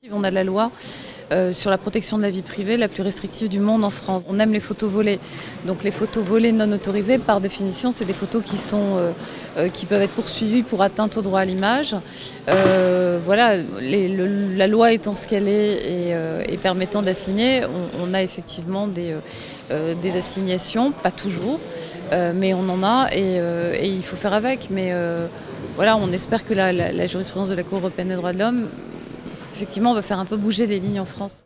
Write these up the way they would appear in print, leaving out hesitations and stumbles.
On a la loi sur la protection de la vie privée la plus restrictive du monde en France. On aime les photos volées. Donc les photos volées non autorisées, par définition, c'est des photos qui peuvent être poursuivies pour atteinte au droit à l'image. Voilà, la loi étant ce qu'elle est et permettant d'assigner, on a effectivement des assignations, pas toujours, mais on en a et il faut faire avec. Mais voilà, on espère que la jurisprudence de la Cour européenne des droits de l'homme effectivement, on va faire un peu bouger les lignes en France.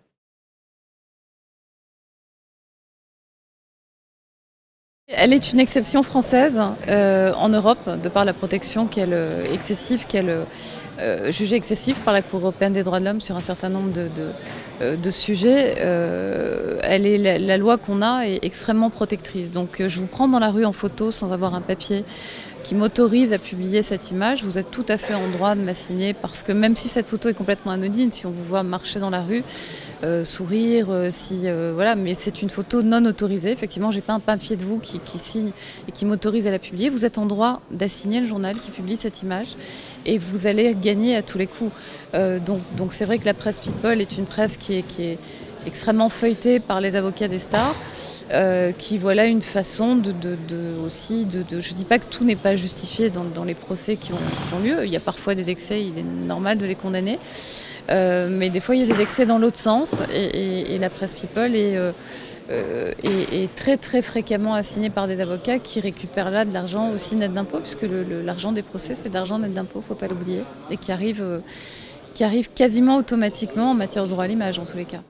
Elle est une exception française en Europe, de par la protection jugée excessive par la Cour européenne des droits de l'homme sur un certain nombre de sujets. La loi qu'on a est extrêmement protectrice. Donc je vous prends dans la rue en photo sans avoir un papier qui m'autorise à publier cette image, vous êtes tout à fait en droit de m'assigner, parce que même si cette photo est complètement anodine, si on vous voit marcher dans la rue, sourire, voilà, mais c'est une photo non autorisée. Effectivement, j'ai pas un papier de vous qui signe et qui m'autorise à la publier. Vous êtes en droit d'assigner le journal qui publie cette image et vous allez gagner à tous les coups. Donc c'est vrai que la presse People est une presse qui est extrêmement feuilletée par les avocats des stars. Qui voilà une façon je dis pas que tout n'est pas justifié dans les procès qui ont lieu, il y a parfois des excès, il est normal de les condamner, mais des fois il y a des excès dans l'autre sens et la presse People est très très fréquemment assignée par des avocats qui récupèrent là de l'argent aussi net d'impôts, puisque l'argent des procès c'est de l'argent net d'impôts, faut pas l'oublier, et qui arrive quasiment automatiquement en matière de droit à l'image en tous les cas.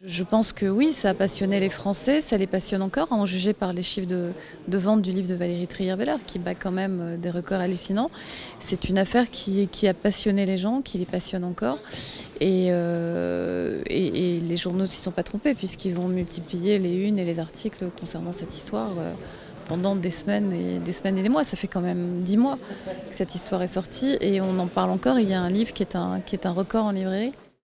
Je pense que oui, ça a passionné les Français, ça les passionne encore, à en juger par les chiffres de vente du livre de Valérie Trierweiler, qui bat quand même des records hallucinants. C'est une affaire qui a passionné les gens, qui les passionne encore. Et les journaux ne s'y sont pas trompés, puisqu'ils ont multiplié les unes et les articles concernant cette histoire pendant des semaines et des mois. Ça fait quand même 10 mois que cette histoire est sortie et on en parle encore. Il y a un livre qui est un record en librairie.